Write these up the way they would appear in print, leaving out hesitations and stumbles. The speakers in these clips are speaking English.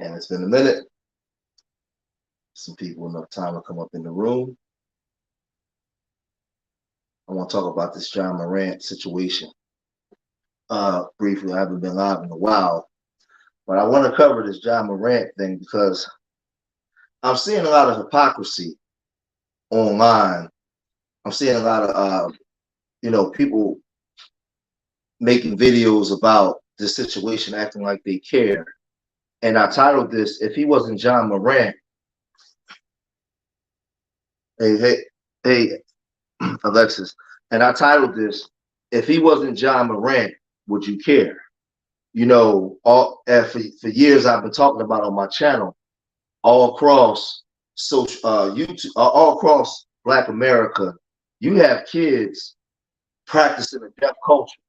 And it's been a minute. Some people enough time to come up in the room. I want to talk about this Ja Morant situation. Briefly, I haven't been live in a while, but I want to cover this Ja Morant thing because I'm seeing a lot of hypocrisy online. I'm seeing a lot of people making videos about this situation, acting like they care. And I titled this, "If he wasn't Ja Morant." Hey, Alexis. And I titled this, "If he wasn't Ja Morant, would you care?" For years I've been talking about on my channel, all across YouTube, all across Black America, you have kids practicing a deaf culture.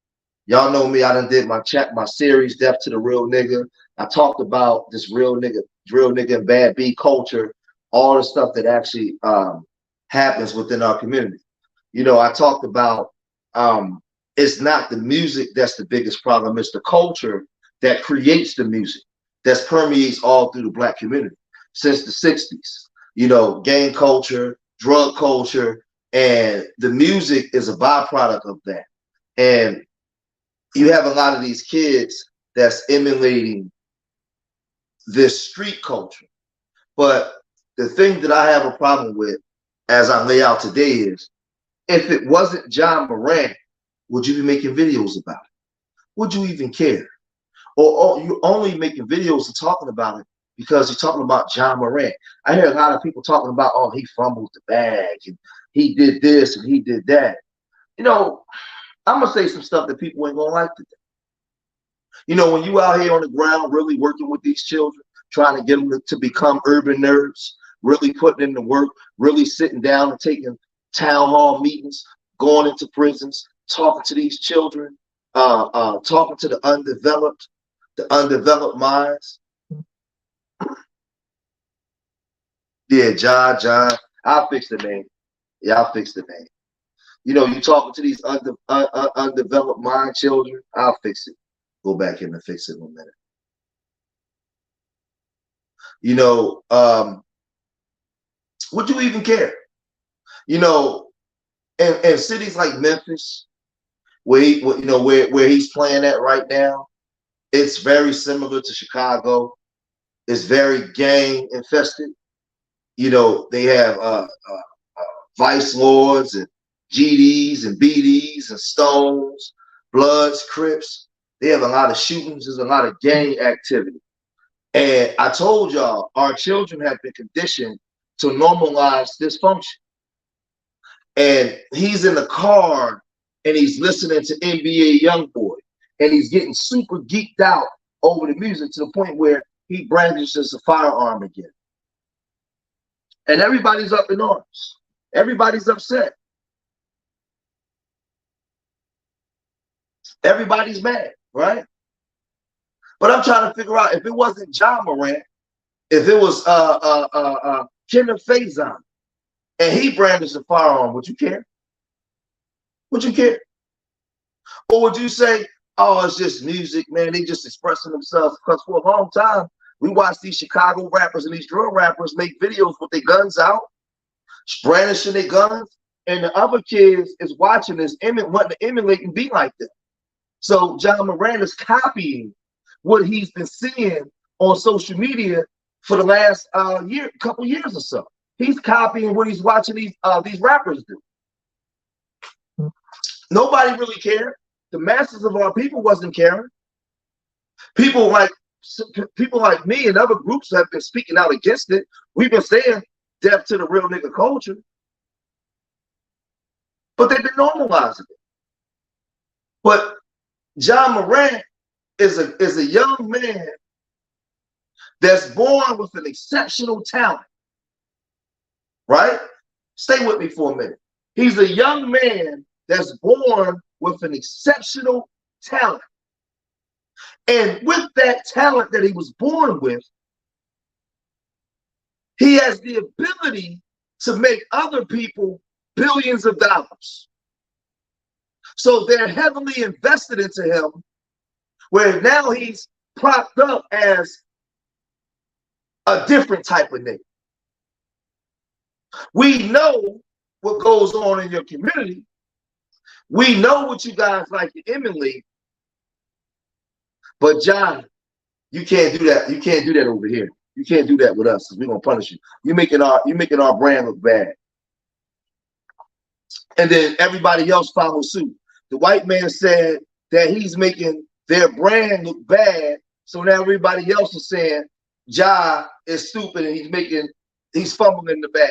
Y'all know me. I done did my series, Deaf to the Real Nigga. I talked about this real nigga and bad B culture, all the stuff that actually happens within our community. I talked about it's not the music that's the biggest problem, it's the culture that creates the music that permeates all through the Black community since the 60s. Gang culture, drug culture, and the music is a byproduct of that. And you have a lot of these kids that's emulating this street culture. But the thing that I have a problem with, as I lay out today, is if it wasn't Ja Morant, would you be making videos about it? Would you even care? Or you're only making videos and talking about it because you're talking about Ja Morant. I hear a lot of people talking about, oh, he fumbled the bag and he did this and he did that. I'm going to say some stuff that people ain't going to like today. When you out here on the ground really working with these children, trying to get them to become urban nerds, really putting in the work, really sitting down and taking town hall meetings, going into prisons, talking to these children, talking to the undeveloped minds. Yeah, John, I'll fix the name. Yeah, I'll fix the name. You talking to these undeveloped mind children, I'll fix it. Go back in and fix it in a minute. Would you even care? In cities like Memphis, where he's playing at right now, it's very similar to Chicago. It's very gang infested. They have vice lords and GDs and BDs and Stones, Bloods, Crips. They have a lot of shootings. There's a lot of gang activity. And I told y'all, our children have been conditioned to normalize dysfunction. And he's in the car and he's listening to NBA Youngboy and he's getting super geeked out over the music to the point where he brandishes a firearm again. And everybody's up in arms. Everybody's upset. Everybody's mad, right? But I'm trying to figure out, if it wasn't Ja Morant, if it was Kenneth Faison, and he brandished a firearm, would you care? Would you care? Or would you say, oh, it's just music, man, they just expressing themselves? Because for a long time, we watched these Chicago rappers and these drill rappers make videos with their guns out, brandishing their guns, and the other kids is watching this, wanting to emulate and be like them. So Ja Morant is copying what he's been seeing on social media for the last couple years or so. He's copying what he's watching these rappers do. Nobody really cared. The masses of our people wasn't caring. People like me and other groups have been speaking out against it. We've been saying death to the real nigga culture, but they've been normalizing it. But Ja Morant is a young man that's born with an exceptional talent, right? Stay with me for a minute. He's a young man that's born with an exceptional talent. And with that talent that he was born with, he has the ability to make other people billions of dollars. So they're heavily invested into him, where now he's propped up as a different type of nigga. We know what goes on in your community. We know what you guys like to emulate. But John, you can't do that. You can't do that over here. You can't do that with us. We're gonna punish you. You're making our brand look bad. And then everybody else follows suit. The white man said that he's making their brand look bad. So now everybody else is saying Ja is stupid and he's fumbling the bag.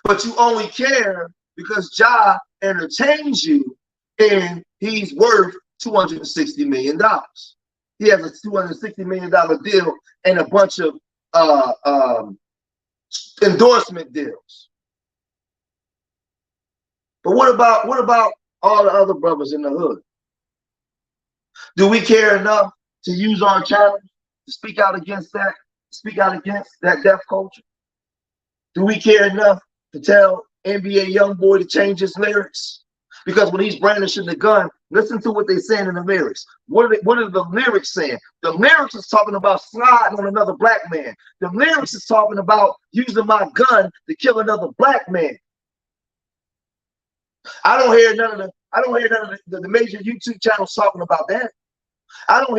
But you only care because Ja entertains you and he's worth $260 million. He has a $260 million deal and a bunch of endorsement deals. But what about all the other brothers in the hood? Do we care enough to use our channel to speak out against that, death culture? Do we care enough to tell NBA YoungBoy to change his lyrics? Because when he's brandishing the gun, listen to what they're saying in the lyrics. What are the lyrics saying? The lyrics is talking about sliding on another black man. The lyrics is talking about using my gun to kill another black man. I don't hear none of the major YouTube channels talking about that. I don't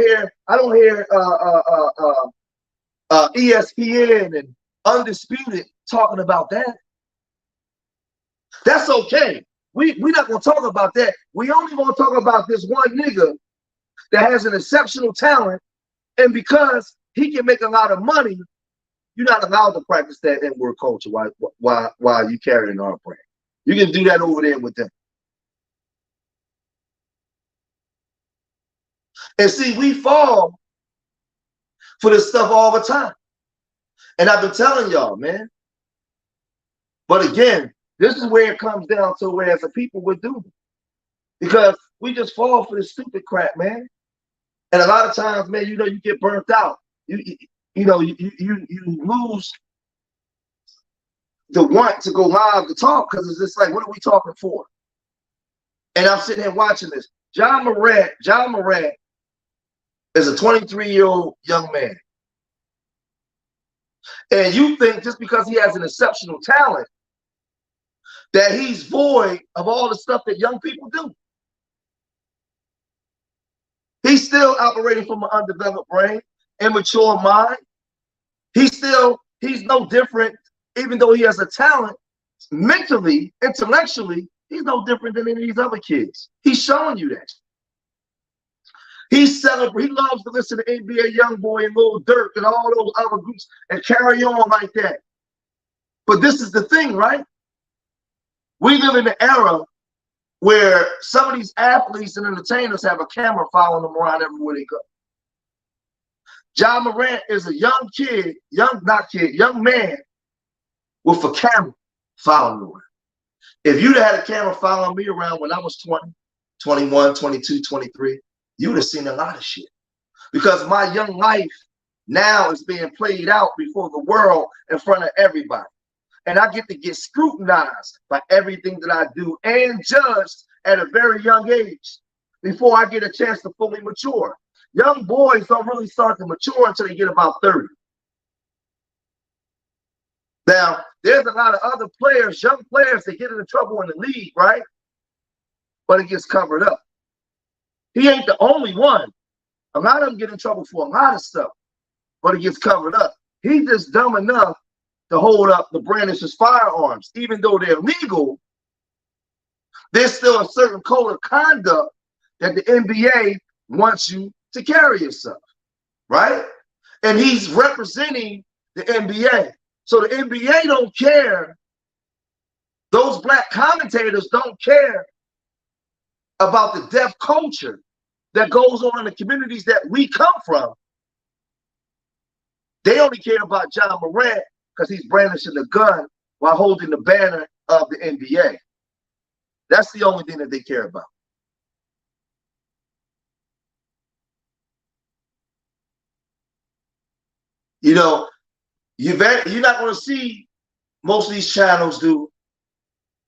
hear ESPN and Undisputed talking about that. That's okay. We're not gonna talk about that. We only gonna talk about this one nigga that has an exceptional talent, and because he can make a lot of money, you're not allowed to practice that N-word culture while you carrying our brand. You can do that over there with them. And see, we fall for this stuff all the time. And I've been telling y'all, man. But again, this is where it comes down to where as a people we're doomed. Because we just fall for this stupid crap, man. And a lot of times, man, you get burnt out. You lose the want to go live to talk because it's just like, what are we talking for? And I'm sitting here watching this. Ja Morant is a 23-year-old young man. And you think just because he has an exceptional talent that he's void of all the stuff that young people do. He's still operating from an undeveloped brain, immature mind. He's no different, even though he has a talent, mentally, intellectually, he's no different than any of these other kids. He's showing you that. He loves to listen to NBA YoungBoy and Lil Durk and all those other groups and carry on like that. But this is the thing, right? We live in an era where some of these athletes and entertainers have a camera following them around everywhere they go. Ja Morant is a young man with a camera following him. If you'd had a camera following me around when I was 20, 21, 22, 23, you would have seen a lot of shit. Because my young life now is being played out before the world in front of everybody. And I get to get scrutinized by everything that I do and judged at a very young age before I get a chance to fully mature. Young boys don't really start to mature until they get about 30. Now, there's a lot of other players, young players, that get into trouble in the league, right? But it gets covered up. He ain't the only one. A lot of them get in trouble for a lot of stuff, but it gets covered up. He's just dumb enough to hold up the brandish's firearms. Even though they're legal, there's still a certain code of conduct that the NBA wants you to carry yourself, right? And he's representing the NBA. So the NBA don't care. Those black commentators don't care about the deaf culture that goes on in the communities that we come from. They only care about Ja Morant because he's brandishing the gun while holding the banner of the NBA. That's the only thing that they care about. You know, you're not going to see most of these channels do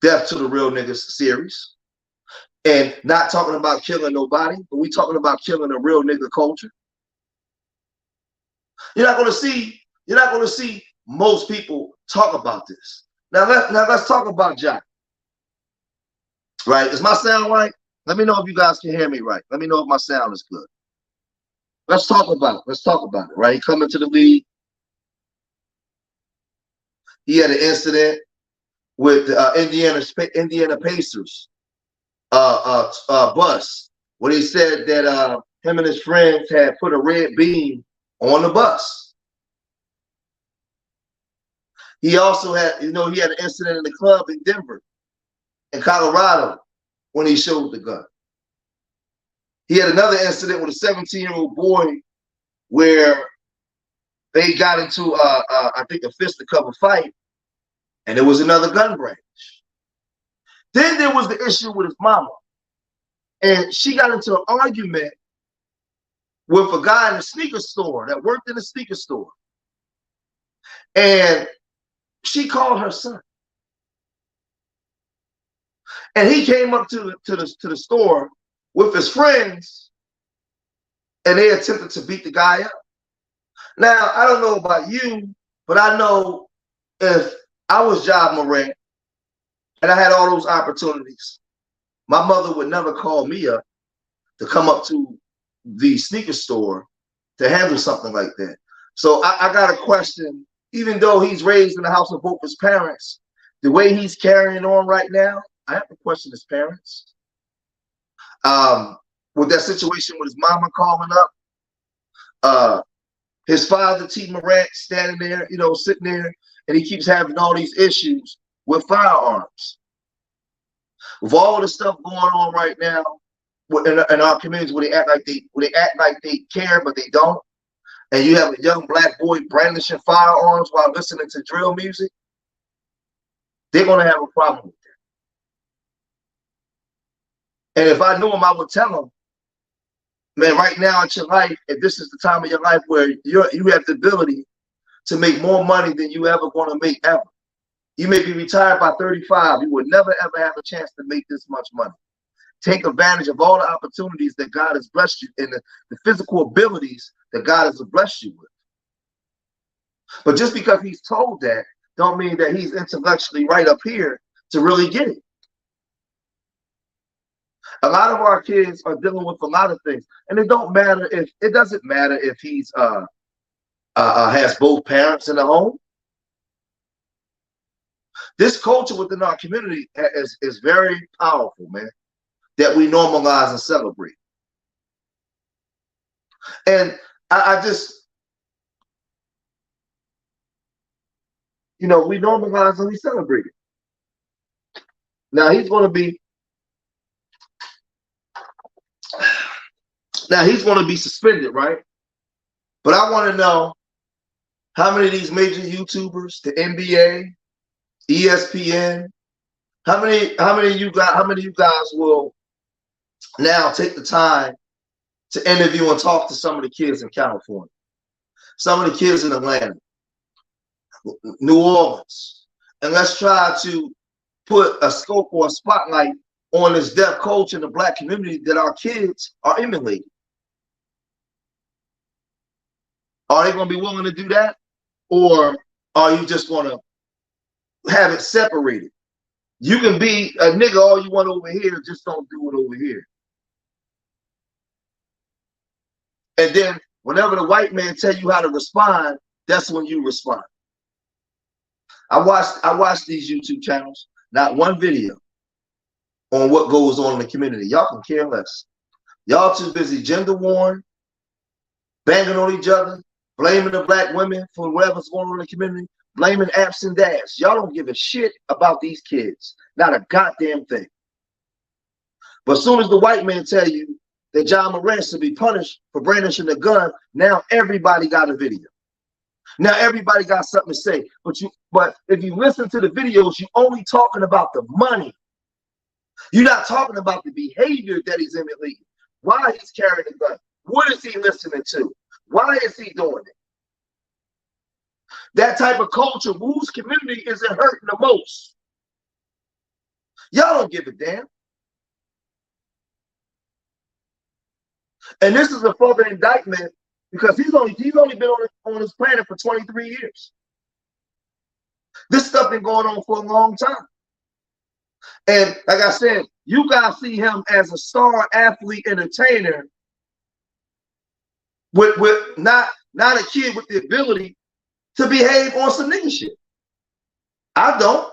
Death to the Real Niggas series. And not talking about killing nobody, but we talking about killing a real nigga culture. You're not going to see. You're not going to see most people talk about this. Now let's talk about Ja. Right? Is my sound right? Let me know if you guys can hear me right. Let me know if my sound is good. Let's talk about it. Let's talk about it. Right? He coming to the league. He had an incident with Indiana Pacers bus when he said that him and his friends had put a red beam on the bus. He also had, he had an incident in the club in Denver, in Colorado, when he showed the gun. He had another incident with a 17-year-old boy where they got into, I think, a fisticuffs fight, and there was another gun branch. Then there was the issue with his mama, and she got into an argument with a guy in a sneaker store that worked in a sneaker store, and she called her son, and he came up to the store with his friends, and they attempted to beat the guy up. Now, I don't know about you, but I know if I was Ja Morant and I had all those opportunities, my mother would never call me up to come up to the sneaker store to handle something like that. So I got a question. Even though he's raised in the house of both his parents, the way he's carrying on right now, I have to question his parents. With that situation with his mama calling up, his father, T. Morant, standing there, sitting there, and he keeps having all these issues with firearms. With all of the stuff going on right now in our communities, where they act like they care, but they don't, and you have a young black boy brandishing firearms while listening to drill music, they're gonna have a problem with that. And if I knew him, I would tell him, man, right now in your life, if this is the time of your life where you have the ability to make more money than you ever going to make ever. You may be retired by 35. You will never, ever have a chance to make this much money. Take advantage of all the opportunities that God has blessed you and the physical abilities that God has blessed you with. But just because he's told that, don't mean that he's intellectually right up here to really get it. A lot of our kids are dealing with a lot of things, and it doesn't matter if he's has both parents in the home. This culture within our community is very powerful, man, that we normalize and celebrate. And I just, we normalize and we celebrate it. Now he's going to be suspended, right? But I want to know how many of these major YouTubers, the NBA, ESPN, how many of you guys will now take the time to interview and talk to some of the kids in California, some of the kids in Atlanta, New Orleans, and let's try to put a scope or a spotlight on this deaf culture in the black community that our kids are emulating. Are they going to be willing to do that? Or are you just going to have it separated? You can be a nigga all you want over here, just don't do it over here. And then whenever the white man tell you how to respond, that's when you respond. I watched these YouTube channels, not one video on what goes on in the community. Y'all can care less. Y'all too busy gender warring, banging on each other, blaming the black women for whatever's going on in the community, blaming apps and dads. Y'all don't give a shit about these kids. Not a goddamn thing. But as soon as the white man tell you that Ja Morant should be punished for brandishing a gun, now everybody got a video. Now everybody got something to say. But if you listen to the videos, you're only talking about the money. You're not talking about the behavior that he's emulating. Why he's carrying a gun. What is he listening to? Why is he doing it? That type of culture, whose community is it hurting the most? Y'all don't give a damn. And this is a further indictment because he's only been on this planet for 23 years. This stuff been going on for a long time. And like I said, you guys see him as a star athlete entertainer with not a kid with the ability to behave on some nigga shit. I don't.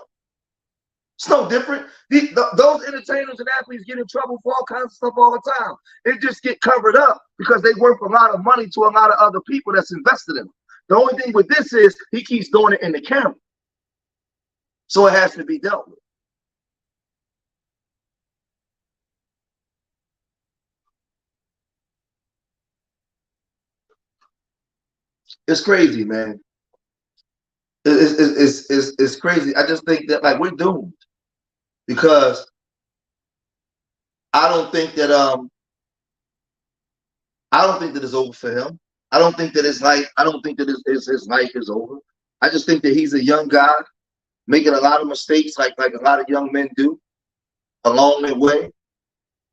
It's no different. Those entertainers and athletes get in trouble for all kinds of stuff all the time. It just get covered up because they worth a lot of money to a lot of other people that's invested in them. The only thing with this is he keeps doing it in the camera. So it has to be dealt with. It's crazy, man. It's crazy. I just think that like we're doomed because I don't think that it's over for him. I don't think that his life is over. I just think that he's a young guy making a lot of mistakes like a lot of young men do along the way.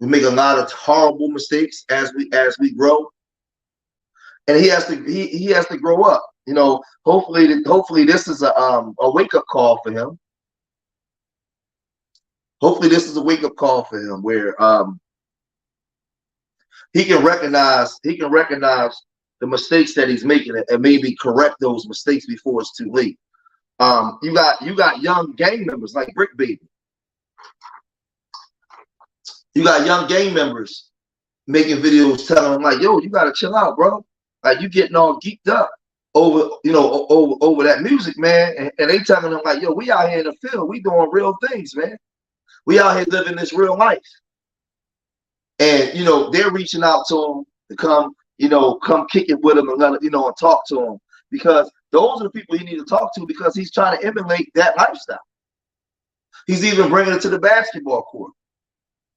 We make a lot of horrible mistakes as we grow. And he has to grow up. You know, hopefully this is a wake-up call for him. Hopefully this is a wake-up call for him where he can recognize the mistakes that he's making and maybe correct those mistakes before it's too late. You got young gang members like Brick Baby. You got young gang members making videos telling him like, yo, you gotta chill out, bro. Like you getting all geeked up over that music, man. And they telling him like, yo, we out here in the field, we doing real things, man. We out here living this real life. And they're reaching out to him to come kick it with him and and talk to him, because those are the people he needs to talk to, because he's trying to emulate that lifestyle. He's even bringing it to the basketball court.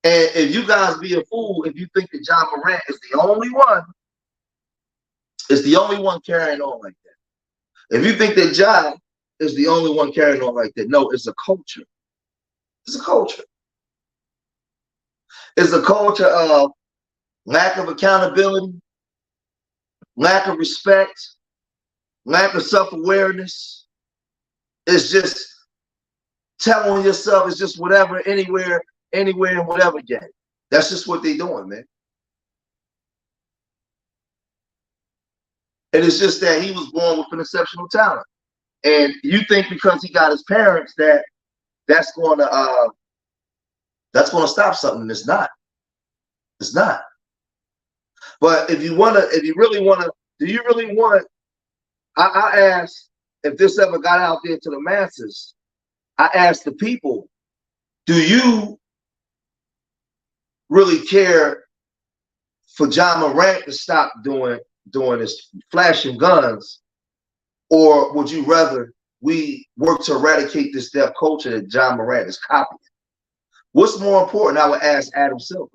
And if you guys be a fool if you think that Ja Morant is the only one carrying on like that. If you think that Ja is the only one carrying on like that, no, it's a culture. It's a culture. It's a culture of lack of accountability, lack of respect, lack of self-awareness. It's just telling yourself it's just whatever, anywhere, and whatever game. That's just what they're doing, man. And it's just that he was born with an exceptional talent. And you think because he got his parents that's going to stop something. It's not. It's not. But do you really want, I ask, if this ever got out there to the masses, I ask the people, do you really care for Ja Morant to stop doing this flashing guns, or would you rather we work to eradicate this deaf culture that Ja Morant is copying? What's more important? I would ask Adam Silver.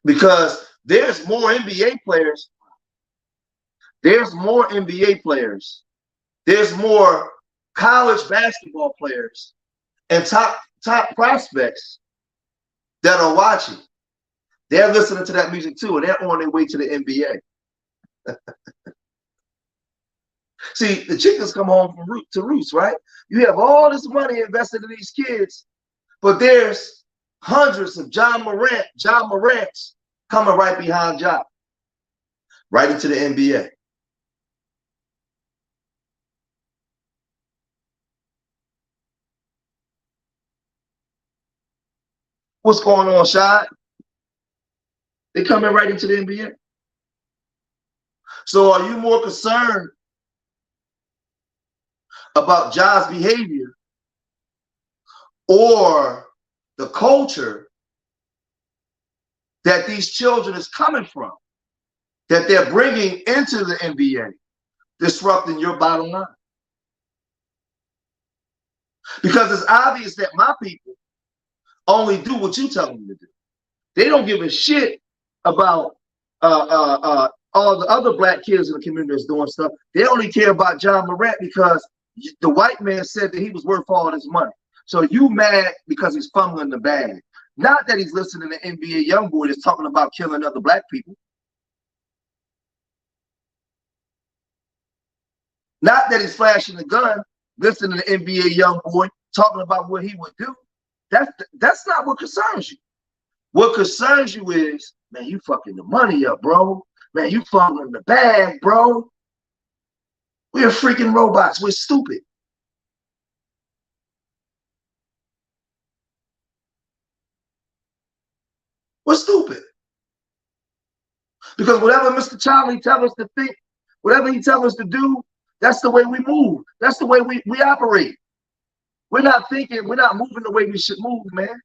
Because there's more NBA players. There's more NBA players. There's more college basketball players and top prospects that are watching. They're listening to that music too, and they're on their way to the NBA. See, the chickens come home to roost, right? You have all this money invested in these kids, but there's hundreds of Ja Morants coming right behind Ja, right into the NBA. What's going on, Shad? They're coming right into the NBA. So are you more concerned about Ja's behavior or the culture that these children is coming from, that they're bringing into the NBA, disrupting your bottom line? Because it's obvious that my people only do what you tell them to do. They don't give a shit about all the other black kids in the community that's doing stuff. They only care about Ja Morant because the white man said that he was worth all this money. So you mad because he's fumbling the bag. Not that he's listening to NBA YoungBoy that's talking about killing other black people. Not that he's flashing a gun, listening to NBA YoungBoy talking about what he would do. That's not what concerns you. What concerns you is, man, you fucking the money up, bro. Man, you fumbling the bag, bro. We're freaking robots. We're stupid. We're stupid. Because whatever Mr. Charlie tells us to think, whatever he tells us to do, that's the way we move. That's the way we operate. We're not thinking, we're not moving the way we should move, man.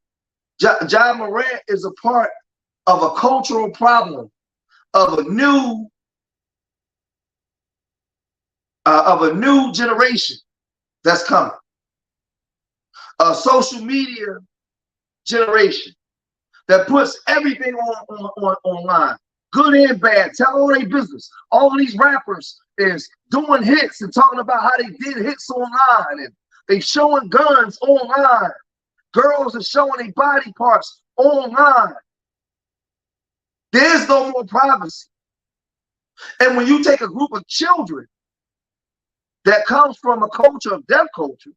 Ja Morant is a part of a cultural problem of a new generation that's coming. A social media generation that puts everything online, good and bad, tell all their business. All of these rappers is doing hits and talking about how they did hits online, and they showing guns online. Girls are showing their body parts online. There's no more privacy. And when you take a group of children that comes from a culture of deaf culture,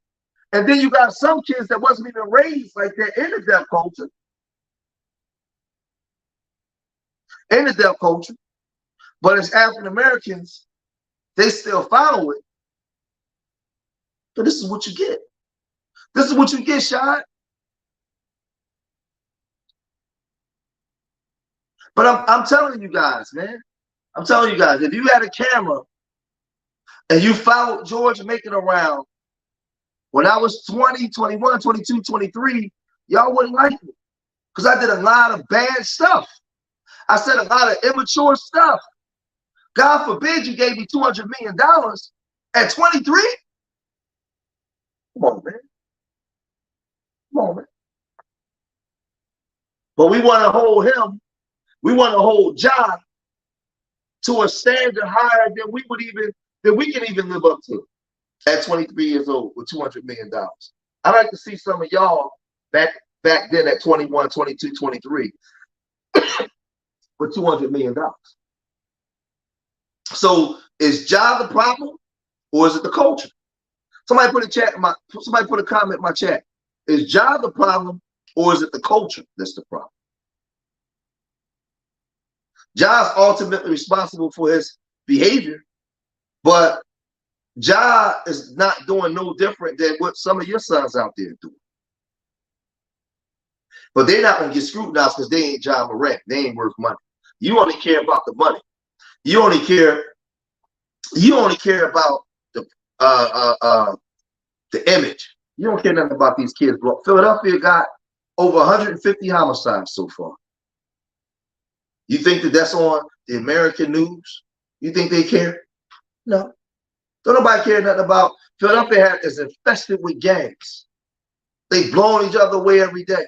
and then you got some kids that wasn't even raised like that in the deaf culture, but as African Americans, they still follow it. So this is what you get. This is what you get, Shad. But I'm telling you guys, man. I'm telling you guys, if you had a camera and you followed George making a round when I was 20, 21, 22, 23, y'all wouldn't like me. Because I did a lot of bad stuff. I said a lot of immature stuff. God forbid you gave me $200 million at 23. Come on, man. Come on, man. But we want to hold him. We want to hold Ja to a standard higher than we can even live up to at 23 years old with $200 million. I'd like to see some of y'all back then at 21, 22, 23 with $200 million. So is Ja the problem or is it the culture? Somebody put a comment in my chat. Is Ja the problem or is it the culture that's the problem? Ja's ultimately responsible for his behavior, but Ja is not doing no different than what some of your sons out there do. But they're not going to get scrutinized because they ain't Ja Morant. They ain't worth money. You only care about the money. You only care about the image. You don't care nothing about these kids. Philadelphia got over 150 homicides so far. You think that that's on the American news? You think they care? No. Don't nobody care nothing about Philadelphia is infested with gangs. They blowing each other away every day.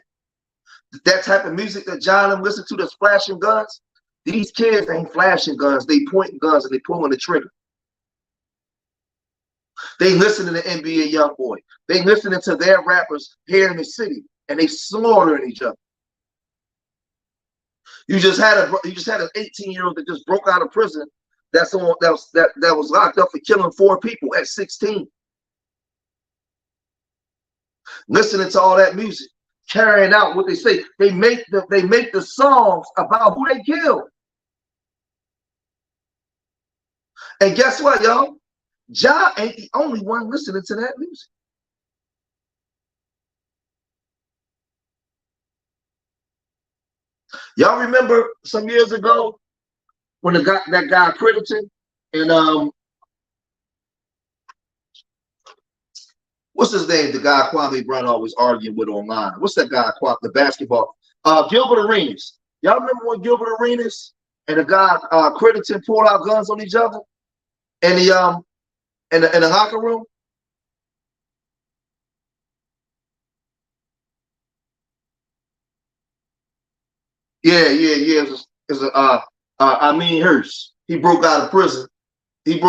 That type of music that John and listen to that's flashing guns, these kids ain't flashing guns. They pointing guns and they pulling the trigger. They listening to NBA YoungBoy. They listening to their rappers here in the city and they slaughtering each other. You just had an 18-year-old that just broke out of prison that was locked up for killing 4 people at 16. Listening to all that music, carrying out what they say. They make the songs about who they killed. And guess what, y'all? Ja ain't the only one listening to that music. Y'all remember some years ago when that guy Crediton and what's his name? The guy Kwame Brown always arguing with online. What's that guy? The basketball. Gilbert Arenas. Y'all remember when Gilbert Arenas and the guy Crediton pulled out guns on each other in the locker room? Yeah. It's I mean Hurst. He broke out of prison. At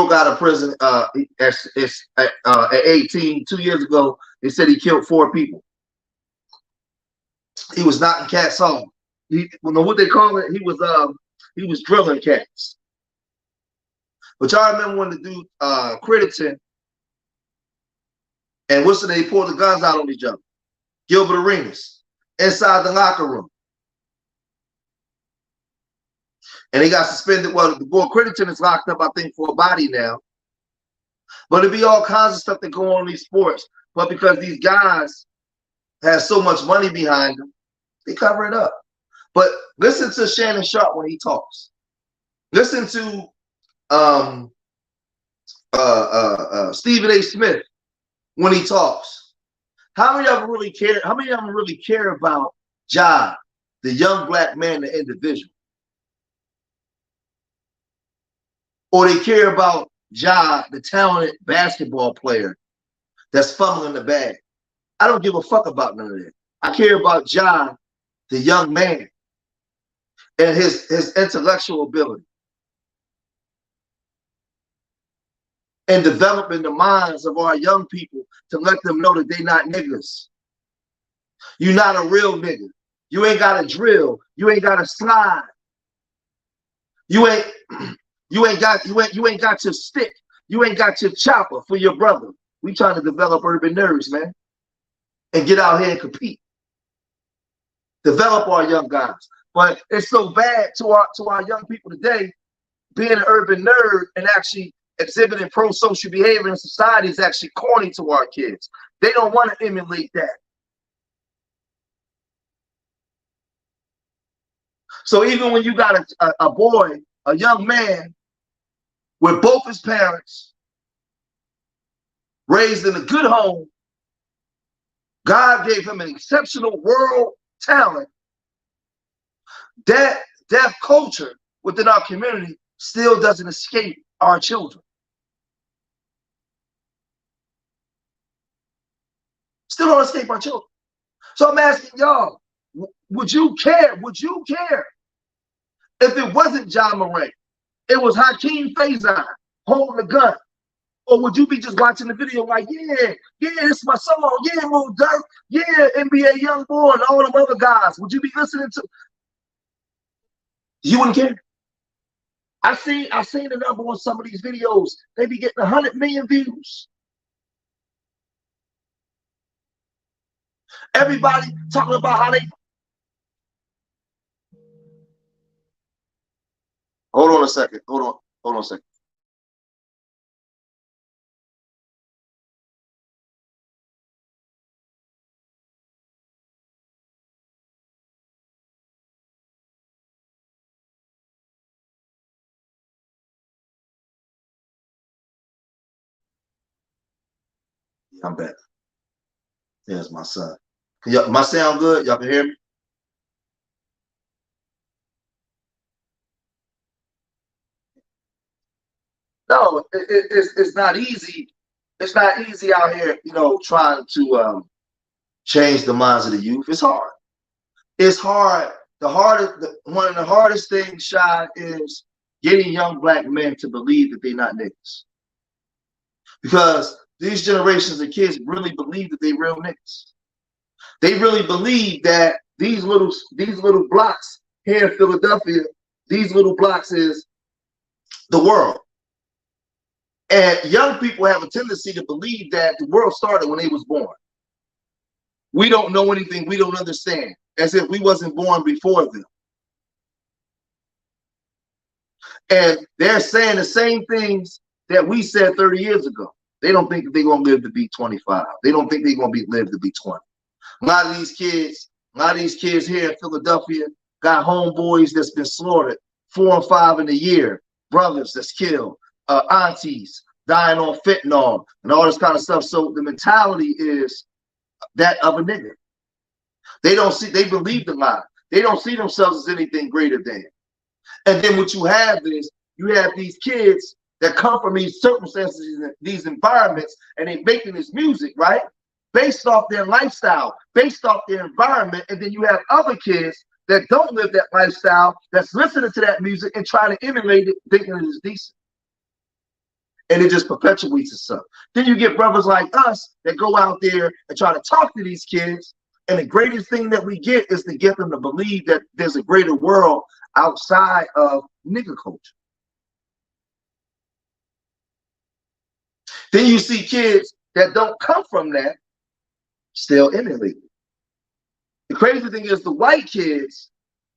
18, 2 years ago. They said he killed 4 people. He was knocking cats off. You know what they call it? He was drilling cats. But y'all remember when the dude Crediton and what's the name, they pulled the guns out on each other? Gilbert Arenas inside the locker room. And he got suspended. Well, the boy Crediton is locked up, I think, for a body now. But it'd be all kinds of stuff that go on in these sports. But because these guys have so much money behind them, they cover it up. But listen to Shannon Sharpe when he talks. Listen to Stephen A. Smith when he talks. How many of them really care? How many of them really care about Ja, the young black man, the individual? Or they care about Ja, the talented basketball player that's fumbling the bag? I don't give a fuck about none of that. I care about Ja, the young man, and his intellectual ability, and developing the minds of our young people to let them know that they not niggas. You're not a real nigga. You ain't got a drill. You ain't got a slide. You ain't got your stick. You ain't got your chopper for your brother. We trying to develop urban nerds, man, and get out here and compete. Develop our young guys. But it's so bad to our young people today, being an urban nerd and actually exhibiting pro-social behavior in society is actually corny to our kids. They don't want to emulate that. So even when you got a boy, a young man, with both his parents raised in a good home, God gave him an exceptional world talent, that deaf culture within our community still doesn't escape our children. Still don't escape our children. So I'm asking y'all, would you care? Would you care if it wasn't Ja Morant? It was Hakeem Faison holding the gun. Or would you be just watching the video like, yeah, it's my song, yeah, Lil Durk, yeah, NBA Youngboy and all them other guys? Would you be listening to? You wouldn't care. I seen the number on some of these videos. They be getting 100 million views. Everybody talking about how they. Hold on a second. Hold on a second. Yeah, I'm back. There's my son. My sound good? Y'all can hear me? No, it's not easy. It's not easy out here, trying to change the minds of the youth. It's hard. It's hard. One of the hardest things, Shy, is getting young black men to believe that they're not niggas. Because these generations of kids really believe that they real niggas. They really believe that these little blocks here in Philadelphia, these little blocks is the world. And young people have a tendency to believe that the world started when they was born. We don't know anything. We don't understand, as if we wasn't born before them. And they're saying the same things that we said 30 years ago. They don't think that they're going to live to be 25. They don't think they're going to live to be 20. A lot of these kids here in Philadelphia got homeboys that's been slaughtered 4 and 5 in a year, brothers that's killed, aunties dying on fentanyl and all this kind of stuff. So the mentality is that of a nigga. They believe the lie. They don't see themselves as anything greater than. And then what you have is, you have these kids that come from these circumstances, these environments, and they're making this music, right? Based off their lifestyle, based off their environment. And then you have other kids that don't live that lifestyle, that's listening to that music and trying to emulate it, thinking it is decent. And it just perpetuates itself. Then you get brothers like us that go out there and try to talk to these kids And the greatest thing that we get is to get them to believe that there's a greater world outside of nigger culture. Then you see kids that don't come from that still emulate. The crazy thing is the white kids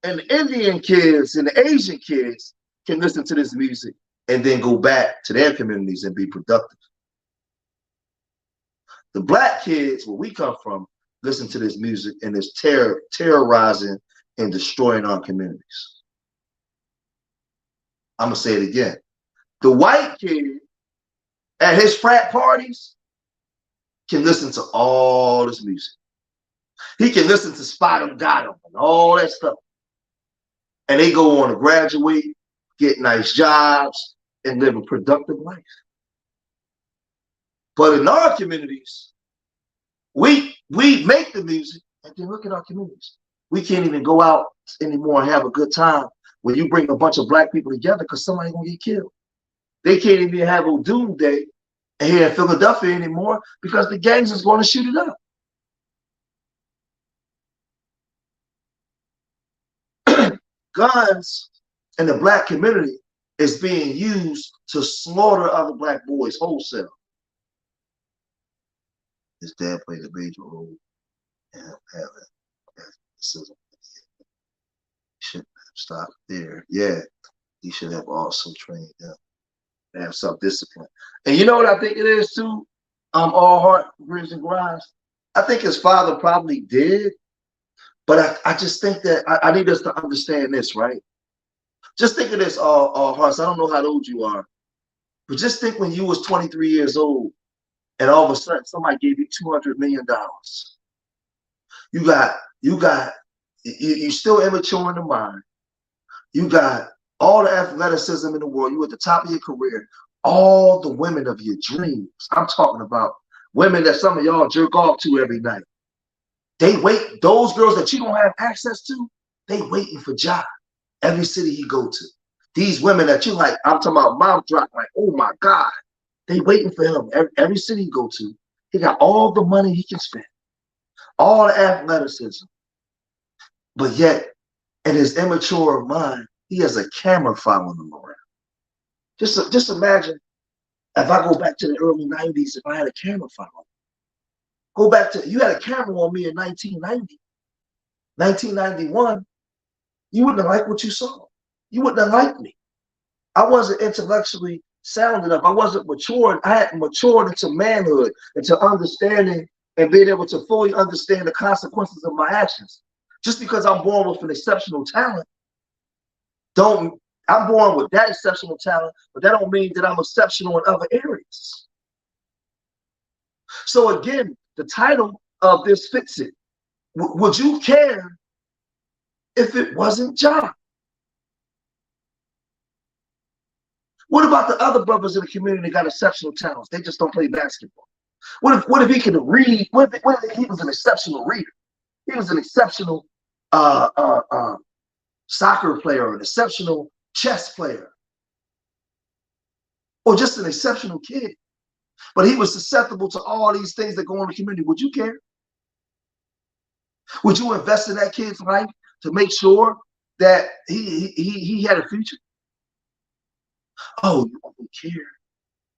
and the Indian kids and the Asian kids can listen to this music and then go back to their communities and be productive. The black kids, where we come from, listen to this music and it's terrorizing and destroying our communities. I'm gonna say it again. The white kid at his frat parties can listen to all this music. He can listen to Spot 'em, Got 'em, and all that stuff. And they go on to graduate, get nice jobs, and live a productive life. But in our communities, we make the music, and then look at our communities. We can't even go out anymore and have a good time when you bring a bunch of black people together because somebody's gonna get killed. They can't even have O'Doom Day here in Philadelphia anymore because the gangs is going to shoot it up. Guns in the black community is being used to slaughter other black boys wholesale. His dad played a major role in having racism. Shouldn't have stopped there. Yeah, he should have also trained them to have self-discipline. And you know what I think it is too? All heart, grizz and grinds. I think his father probably did, but I just think that I need us to understand this, right? Just think of this, all hearts. I don't know how old you are, but just think when you was 23 years old, and all of a sudden somebody gave you $200 million. You still immature in the mind. You got all the athleticism in the world. You at the top of your career. All the women of your dreams. I'm talking about women that some of y'all jerk off to every night. They wait. Those girls that you don't have access to, they waiting for Ja every city he go to. These women that you like, I'm talking about mouth drop, like, oh my God. They waiting for him every city he go to. He got all the money he can spend, all the athleticism. But yet, in his immature mind, he has a camera following him around. Just imagine if I go back to the early 90s, if I had a camera following. Go back to, you had a camera on me in 1990. 1991, you wouldn't have liked what you saw. You wouldn't have liked me. I wasn't intellectually sound enough. I wasn't matured. I hadn't matured into manhood, into understanding and being able to fully understand the consequences of my actions. Just because I'm born with an exceptional talent, I'm born with that exceptional talent, but that don't mean that I'm exceptional in other areas. So again, the title of this fits it. Would you care if it wasn't Ja? What about the other brothers in the community that got exceptional talents? They just don't play basketball. What if he could read? What if he was an exceptional reader? He was an exceptional soccer player, an exceptional chess player, or just an exceptional kid. But he was susceptible to all these things that go on in the community. Would you care? Would you invest in that kid's life to make sure that he had a future? Oh, you don't care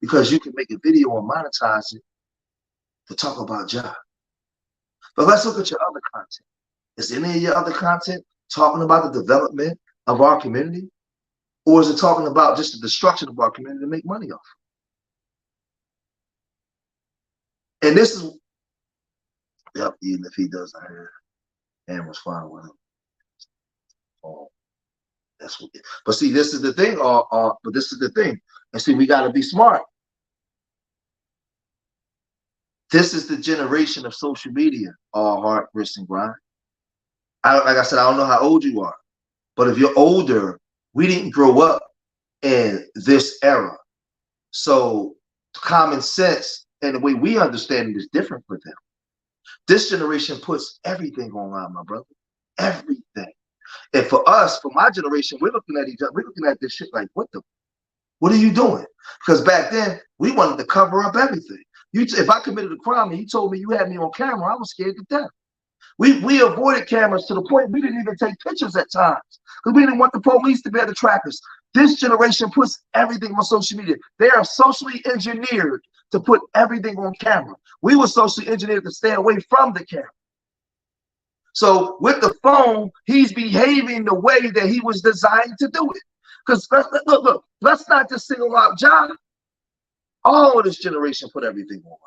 because you can make a video and monetize it to talk about Ja. But let's look at your other content. Is any of your other content talking about the development of our community? Or is it talking about just the destruction of our community to make money off? And this is, yep, even if he doesn't have cameras following him. Oh, that's what. But see, this is the thing. But this is the thing. And see, we got to be smart. This is the generation of social media. All heart, wrist, and grind. Like I said, I don't know how old you are, but if you're older, we didn't grow up in this era. So common sense and the way we understand it is different for them. This generation puts everything online, my brother. Everything. And for us, for my generation, we're looking at each other, we're looking at this shit like, what are you doing? Because back then, we wanted to cover up everything. If I committed a crime and you told me you had me on camera, I was scared to death. We avoided cameras to the point we didn't even take pictures at times because we didn't want the police to be able to track us. This generation puts everything on social media. They are socially engineered to put everything on camera. We were socially engineered to stay away from the camera. So with the phone, he's behaving the way that he was designed to do it. Because look, let's not just single out Ja. All of this generation put everything online.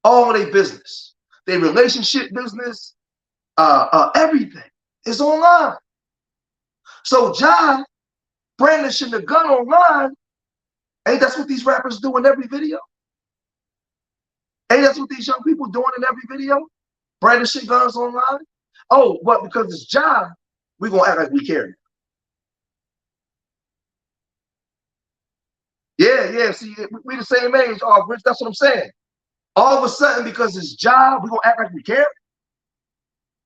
All their business, their relationship business, everything is online. So Ja brandishing the gun online, ain't that's what these rappers do in every video? Ain't that's what these young people doing in every video? Brandishing guns online? Oh, but because it's Ja, we're gonna act like we care. Yeah, see, we the same age, Rich, that's what I'm saying. All of a sudden, because it's Ja, we're gonna act like we care.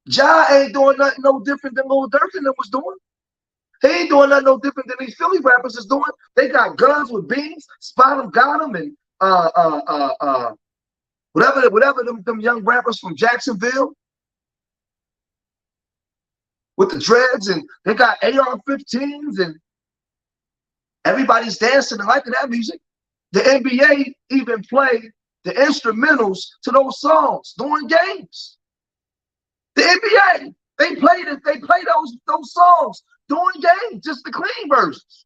Ja ain't doing nothing no different than Lil Durk and them was doing. He ain't doing nothing no different than these Philly rappers is doing. They got guns with beans, spot them, got them, and whatever them young rappers from Jacksonville with the dreads, and they got AR-15s, and everybody's dancing and liking that music. The NBA even played the instrumentals to those songs during games. The NBA, they play those songs during games, just the clean versions.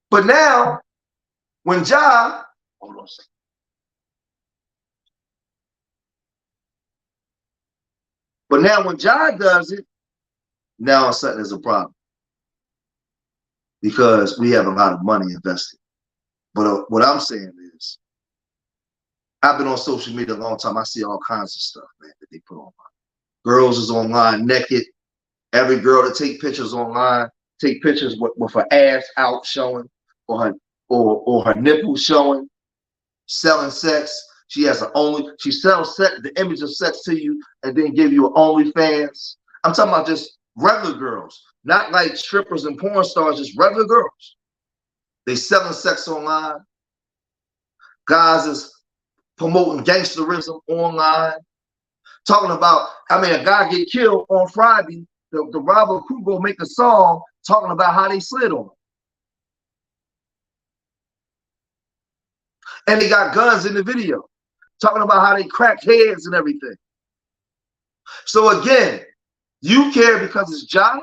But now, when Ja, hold on a second. But now when Ja does it, now something is a problem. Because we have a lot of money invested. But what I'm saying is, I've been on social media a long time. I see all kinds of stuff, man, that they put online. Girls is online naked. Every girl that take pictures online, take pictures with her ass out showing, or her nipples showing, selling sex. She sells sex, the image of sex to you, and then give you an OnlyFans. I'm talking about just regular girls, not like strippers and porn stars, just regular girls. They selling sex online. Guys is promoting gangsterism online. Talking about, a guy get killed on Friday. The robber crew go make a song talking about how they slid on him. And they got guns in the video, talking about how they cracked heads and everything. So again, you care because it's Ja?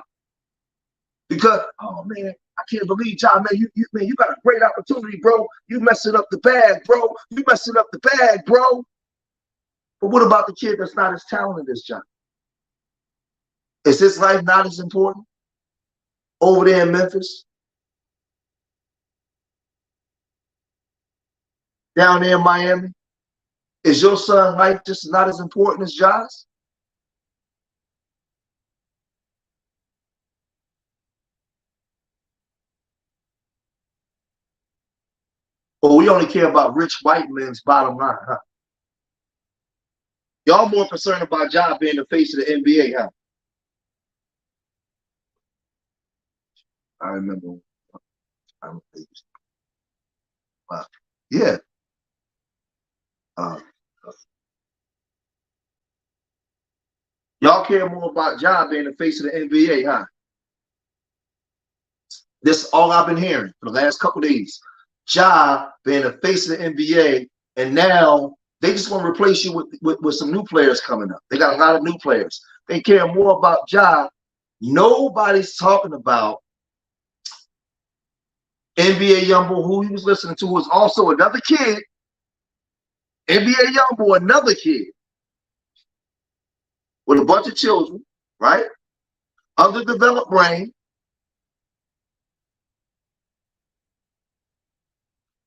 Because, oh man, I can't believe Ja, man, you got a great opportunity, bro. You messing up the bag, bro. You messing up the bag, bro. But what about the kid that's not as talented as Ja? Is his life not as important over there in Memphis? Down there in Miami? Is your son's life just not as important as Ja's? Or we only care about rich white men's bottom line, huh? Y'all more concerned about Ja being the face of the NBA, huh? I remember. Yeah. Uh, y'all care more about Ja being the face of the NBA, huh? This is all I've been hearing for the last couple of days. Ja being the face of the NBA, and now they just want to replace you with some new players coming up. They got a lot of new players. They care more about Ja. Nobody's talking about NBA Youngboy, who he was listening to, was also another kid. NBA Youngboy, another kid with a bunch of children, right? Underdeveloped brain.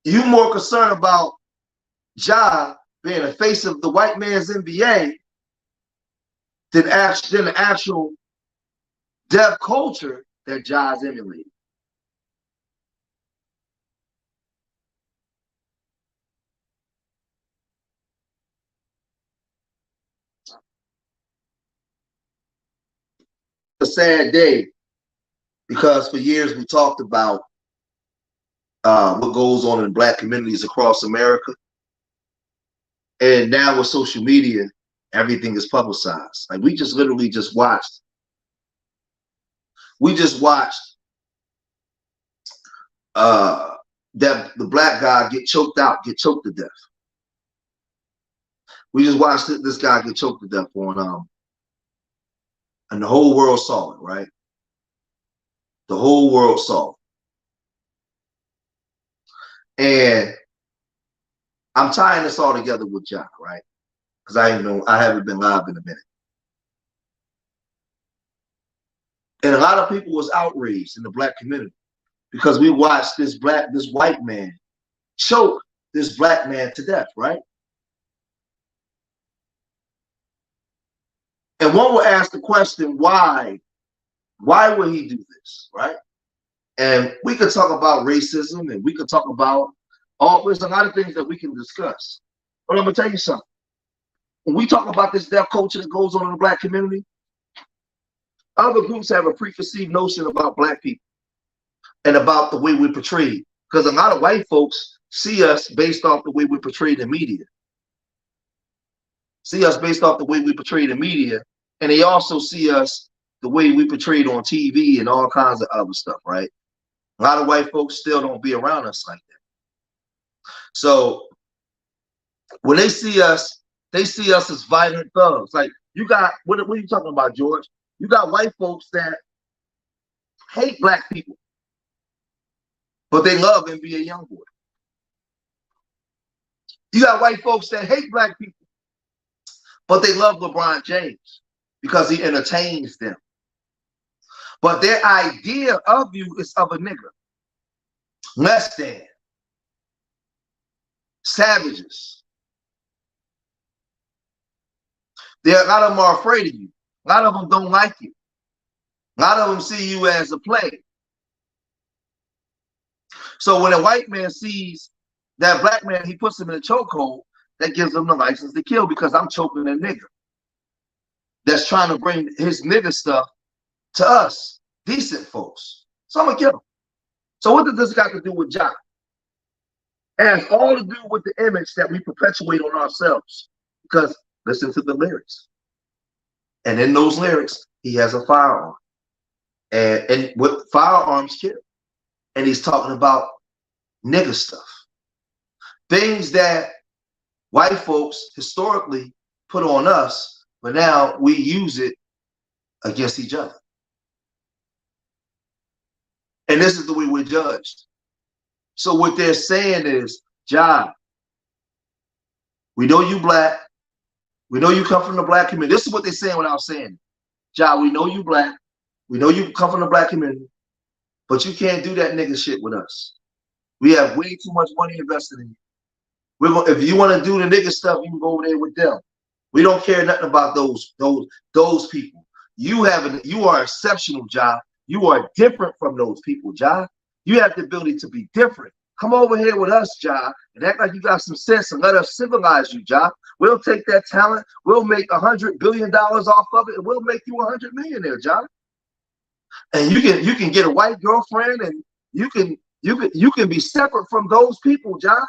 You more concerned about Ja being the face of the white man's NBA than the actual deaf culture that Ja's emulating. A sad day, because for years we talked about what goes on in black communities across America. And now with social media, everything is publicized. Like we just literally just watched. We just watched that the black guy get choked out, get choked to death. We just watched this guy get choked to death on and the whole world saw it, right? The whole world saw it. And I'm tying this all together with Ja, right? Because I haven't been live in a minute. And a lot of people was outraged in the black community because we watched this white man choke this black man to death, right? And one will ask the question, why? Why would he do this, right? And we could talk about racism, and we could talk about there's a lot of things that we can discuss. But I'm gonna tell you something. When we talk about this deaf culture that goes on in the black community, other groups have a preconceived notion about black people and about the way we're portrayed. Because a lot of white folks see us based off the way we're portrayed in media. See us based off the way we portrayed in media, and they also see us the way we portrayed on TV and all kinds of other stuff, right? A lot of white folks still don't be around us like that. So when they see us as violent thugs. Like you got, what are you talking about, George? You got white folks that hate black people, but they love NBA Youngboy. You got white folks that hate black people, but they love LeBron James because he entertains them. But their idea of you is of a nigger, less than, savages. A lot of them are afraid of you. A lot of them don't like you. A lot of them see you as a plague. So when a white man sees that black man, he puts him in a chokehold, that gives him the license to kill because I'm choking a nigger that's trying to bring his nigger stuff to us, decent folks. So I'm gonna kill him. So what does this got to do with Ja? It has all to do with the image that we perpetuate on ourselves. Because listen to the lyrics. And in those lyrics, he has a firearm. And with firearms kill. And he's talking about nigger stuff. Things that white folks historically put on us, but now we use it against each other. And this is the way we're judged. So what they're saying is, Ja, we know you black. We know you come from the black community. This is what they're saying without saying. Ja, we know you black. We know you come from the black community, but you can't do that nigga shit with us. We have way too much money invested in you. If you want to do the nigga stuff, you can go over there with them. We don't care nothing about those people. You are exceptional, Ja. You are different from those people, Ja. You have the ability to be different. Come over here with us, Ja, and act like you got some sense and let us civilize you, Ja. We'll take that talent. We'll make $100 billion off of it, and we'll make you 100 million there, Ja. And you can get a white girlfriend, and you can be separate from those people, Ja.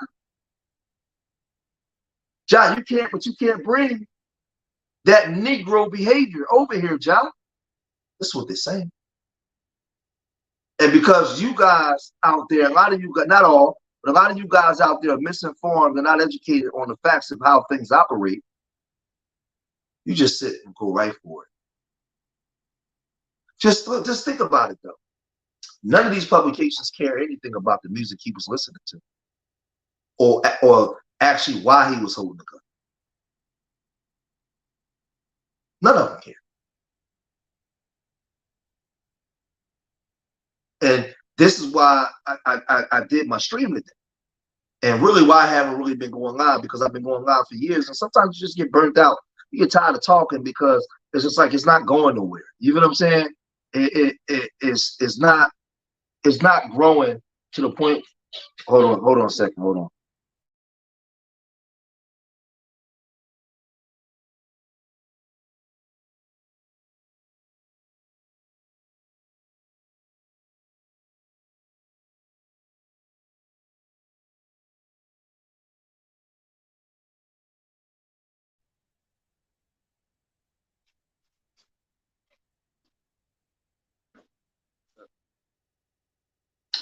Ja, you can't bring that Negro behavior over here, Ja. That's what they're saying. And because you guys out there, a lot of you guys, not all, but a lot of you guys out there are misinformed and not educated on the facts of how things operate, you just sit and go right for it. Just think about it, though. None of these publications care anything about the music he was listening to, or actually why he was holding the gun. None of them care. And this is why I did my stream today. And really why I haven't really been going live, because I've been going live for years. And sometimes you just get burnt out. You get tired of talking because it's just like it's not going nowhere. You know what I'm saying? It's not growing to the point. Hold on a second. Hold on.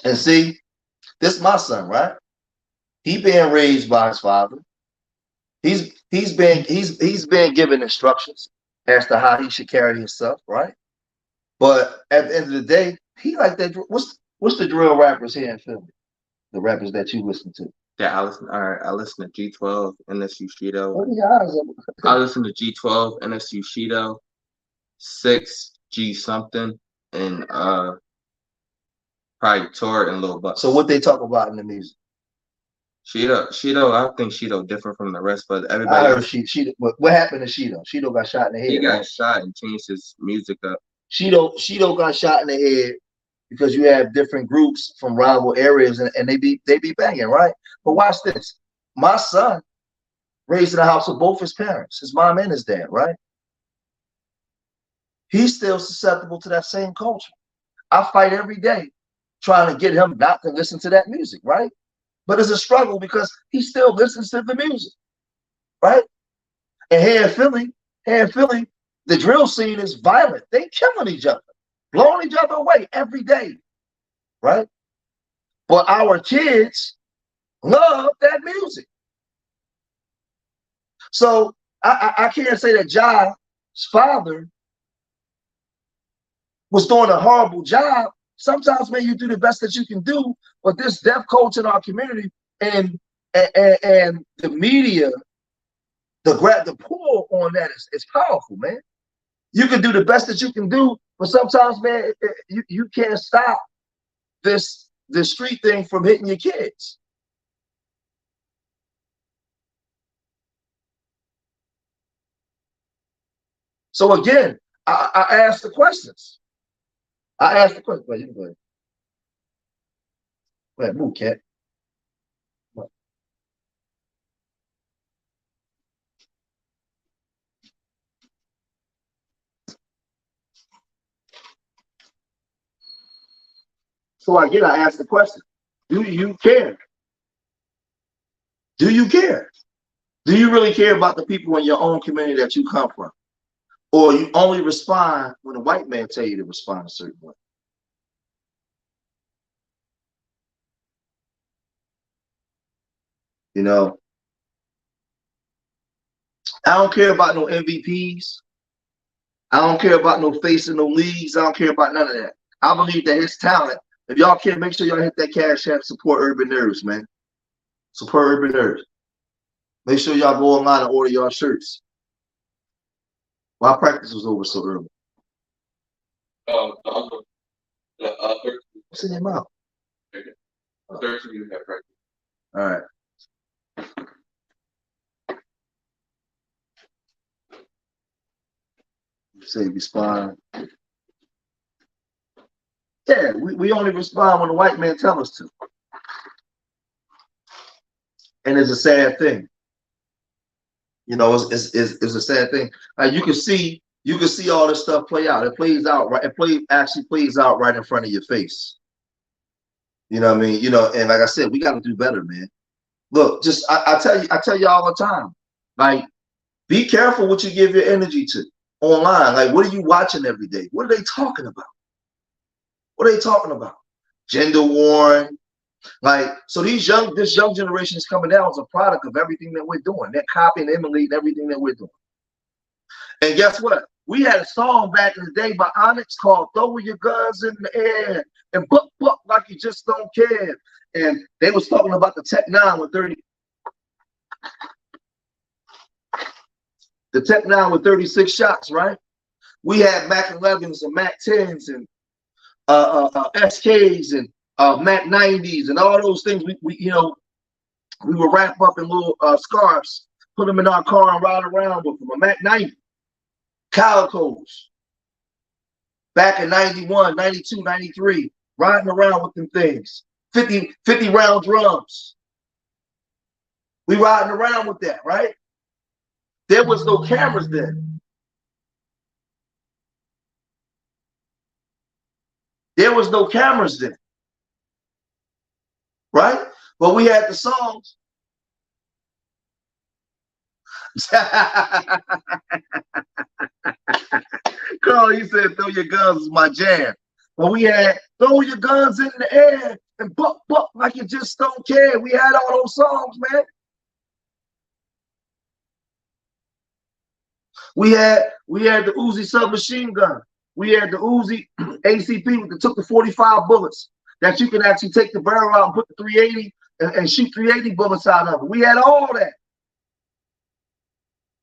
And see, this is my son, right? He being raised by his father. He's been given instructions as to how he should carry himself, right? But at the end of the day, he like that. What's the drill rappers here in Philly? The rappers that you listen to. Yeah, I listen. All right, I listen to G12, NSU Shido. What are your eyes up? I listen to G12, NSU Shido, 6G something, and probably Tor and Lil Buck. So what they talk about in the music? Shido, I think Shido different from the rest, but everybody. I heard Shido. What happened to Shido? Shido got shot in the head. He got shot and changed his music up. Shido got shot in the head because you have different groups from rival areas and they be banging, right? But watch this. My son raised in the house with both his parents, his mom and his dad, right? He's still susceptible to that same culture. I fight every day trying to get him not to listen to that music, right? But it's a struggle because he still listens to the music, right? And here in Philly, the drill scene is violent. They killing each other, blowing each other away every day, right? But our kids love that music. So I can't say that Ja's father was doing a horrible job. Sometimes, man, you do the best that you can do, but this deaf culture in our community and the media, the pull on that is powerful, man. You can do the best that you can do, but sometimes, man, you can't stop this street thing from hitting your kids. So again, I ask the questions. I asked the question. Well, you can go ahead. Go ahead, move, cat. So again, I asked the question: do you care? Do you care? Do you really care about the people in your own community that you come from? Or you only respond when a white man tell you to respond a certain way? You know, I don't care about no MVPs. I don't care about no facing no leagues. I don't care about none of that. I believe that his talent, if y'all can, make sure y'all hit that cash app, support Urban Nerves, man. Support Urban Nerves. Make sure y'all go online and order y'all shirts. My practice was over so early. What's in your mouth? 13 you have practice. All right. Say respond. Yeah, we only respond when the white man tell us to. And it's a sad thing. You know, it's a sad thing. Like you can see all this stuff play out. It plays out right. Actually plays out right in front of your face. You know what I mean? You know, and like I said, we got to do better, man. Look, just I tell you all the time, like, be careful what you give your energy to online. Like, what are you watching every day? What are they talking about? What are they talking about? Gender warring. Like, so this young generation is coming down as a product of everything that we're doing. They're copying, emulating everything that we're doing. And guess what? We had a song back in the day by Onyx called "Throw Your Guns in the Air" and "Buck Buck Like You Just Don't Care." And they was talking about the Tech 9 with 30. The Tech 9 with 36 shots, right? We had Mac 11s and Mac 10s and SKs and Mac 90s and all those things. We would wrap up in little scarves, put them in our car and ride around with them. A Mac 90, Calicos. Back in 91, 92, 93, riding around with them things. 50 round drums. We riding around with that, right? There was no cameras then. There was no cameras then. Right? But we had the songs. Carl, you said throw your guns is my jam. But we had throw your guns in the air and buck like you just don't care. We had all those songs, man. We had the Uzi submachine gun. We had the Uzi ACP that took the 45 bullets that you can actually take the barrel out and put the 380 and shoot 380 bullets out of it. We had all that.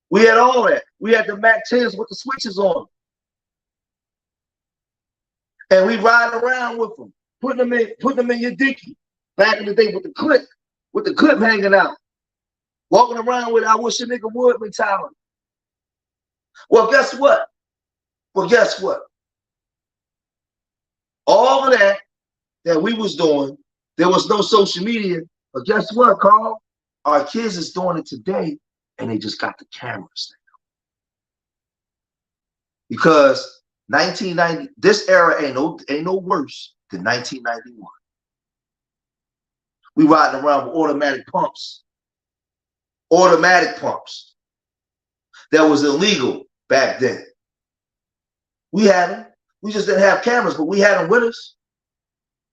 We had all that. We had the Mac 10s with the switches on them. And we riding around with them, putting them in your dicky. Back in the day with the clip hanging out. Walking around with I wish a nigga would mentality. Well, guess what? All of that we was doing, there was no social media. But guess what, Carl? Our kids is doing it today, and they just got the cameras now. Because 1990, this era ain't no worse than 1991. We riding around with automatic pumps. Automatic pumps. That was illegal back then. We had them. We just didn't have cameras, but we had them with us.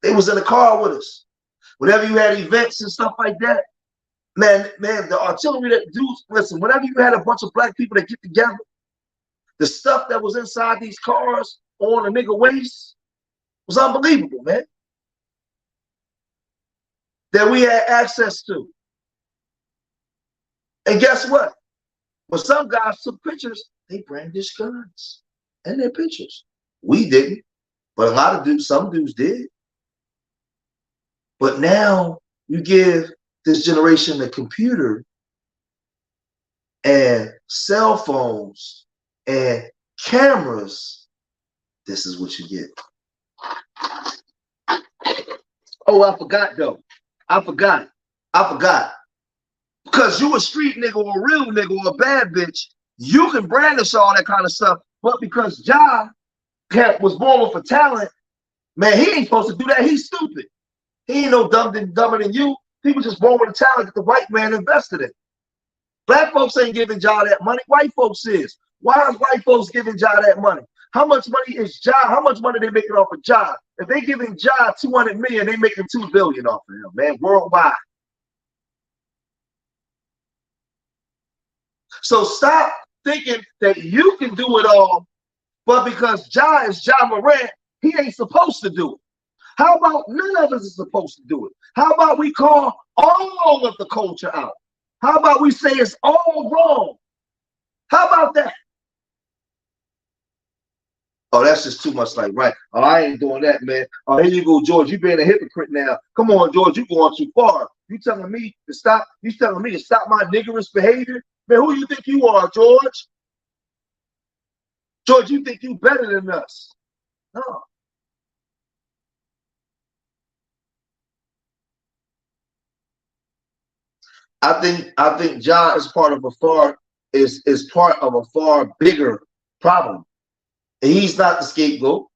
They was in the car with us. Whenever you had events and stuff like that, man, the artillery that dudes, listen, whenever you had a bunch of black people that get together, the stuff that was inside these cars on a nigga waist was unbelievable, man. That we had access to. And guess what? When some guys took pictures, they brandished guns in their pictures. We didn't, but a lot of dudes, some dudes did. But now you give this generation a computer and cell phones and cameras. This is what you get. Oh, I forgot though. I forgot. Because you a street nigga or a real nigga or a bad bitch, you can brandish all that kind of stuff. But because Ja was born with a talent, man, he ain't supposed to do that. He's stupid. He ain't no dumber than you. He was just born with a talent that the white man invested in. Black folks ain't giving Ja that money. White folks is. Why is white folks giving Ja that money? How much money is Ja? How much money they making off of Ja? If they giving Ja 200 million, they making 2 billion off of him, man, worldwide. So stop thinking that you can do it all, but because Ja is Ja Morant, he ain't supposed to do it. How about none of us is supposed to do it? How about we call all of the culture out? How about we say it's all wrong? How about that? Oh, that's just too much like, right. Oh, I ain't doing that, man. Oh, here you go, George. You being a hypocrite now. Come on, George, you going too far. You telling me to stop my niggerish behavior? Man, who you think you are, George? George, you think you better than us? No. I think Ja is part of a far bigger problem. And he's not the scapegoat.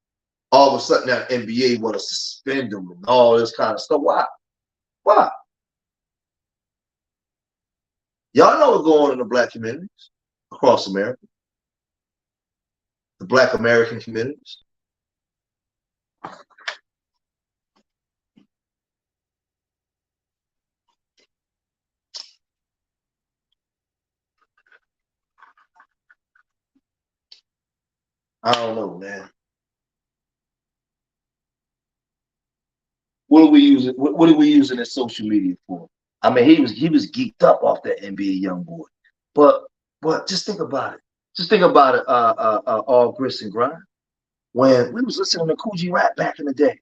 All of a sudden, that NBA want to suspend him and all this kind of stuff. Why? Why? Y'all know what's going on in the black communities across America. The black American communities. I don't know, man. What are we using? What are we using this social media for? I mean, he was geeked up off that NBA young boy, but just think about it. Just think about it. All grist and grind. When we was listening to Coogee Rap back in the day,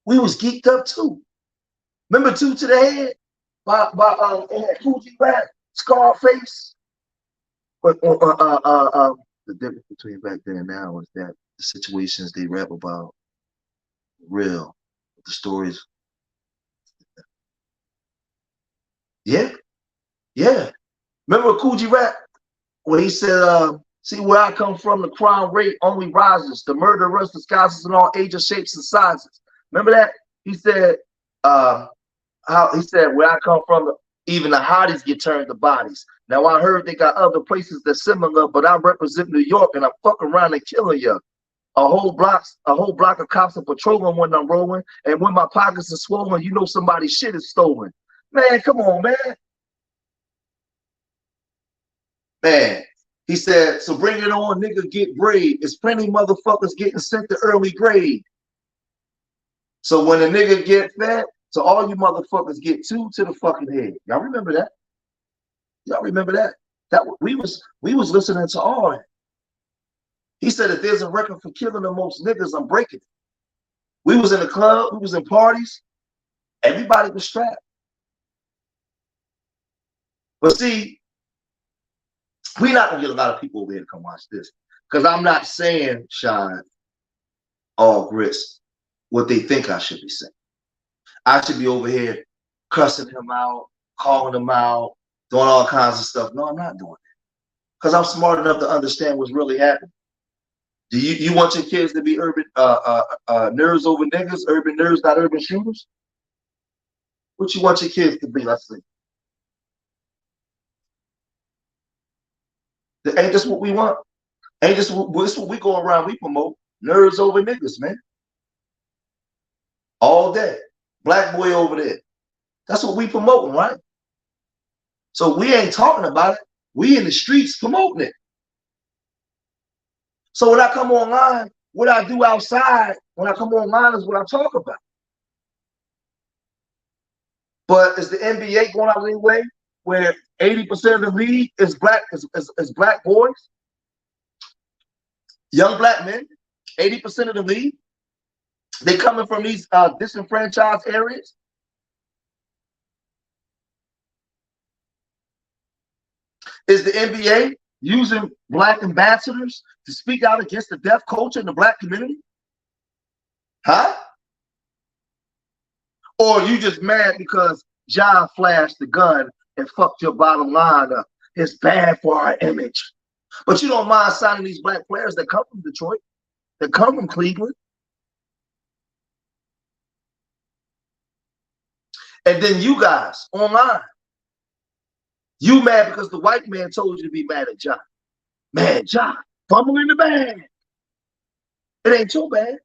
we was geeked up too. Remember Two to the Head by Coogee Rap, Scarface. But the difference between back then and now is that the situations they rap about real, the stories. Yeah. Remember Coogee Rap when he said, "See where I come from, the crime rate only rises. The murder runs disguises in all ages, shapes, and sizes." Remember that? He said, "Where I come from, even the hotties get turned to bodies. Now I heard they got other places that's similar, but I represent New York and I'm fucking around and killing you." A whole block of cops are patrolling when I'm rolling, and when my pockets are swollen, you know somebody's shit is stolen. Man, come on, man. Man, he said, so bring it on, nigga, get brave. It's plenty motherfuckers getting sent to early grade. So when a nigga get fed, so all you motherfuckers get two to the fucking head. Y'all remember that? Y'all remember that? That we was listening to all that. He said if there's a record for killing the most niggas, I'm breaking it. We was in the club, we was in parties, everybody was strapped. But see, we're not gonna get a lot of people over here to come watch this. Because I'm not saying, Sean, all grits, what they think I should be saying. I should be over here cussing him out, calling him out, doing all kinds of stuff. No, I'm not doing that. Because I'm smart enough to understand what's really happening. Do you want your kids to be urban nerds over niggas, urban nerds, not urban shooters? What you want your kids to be? Let's see. Ain't this what we want? Ain't this what we go around, we promote? Nerds over niggas, man. All day. Black boy over there. That's what we promoting, right? So we ain't talking about it. We in the streets promoting it. So when I come online, what I do outside, when I come online is what I talk about. But is the NBA going out anyway where 80% of the league is black boys? Young black men, 80% of the league. They coming from these disenfranchised areas. Is the NBA using black ambassadors to speak out against the deaf culture in the black community? Huh? Or you just mad because Ja flashed the gun and fucked your bottom line up? It's bad for our image. But you don't mind signing these black players that come from Detroit, that come from Cleveland. And then you guys online, you mad because the white man told you to be mad at Ja. Man, Ja, fumble in the bag. It ain't your bad.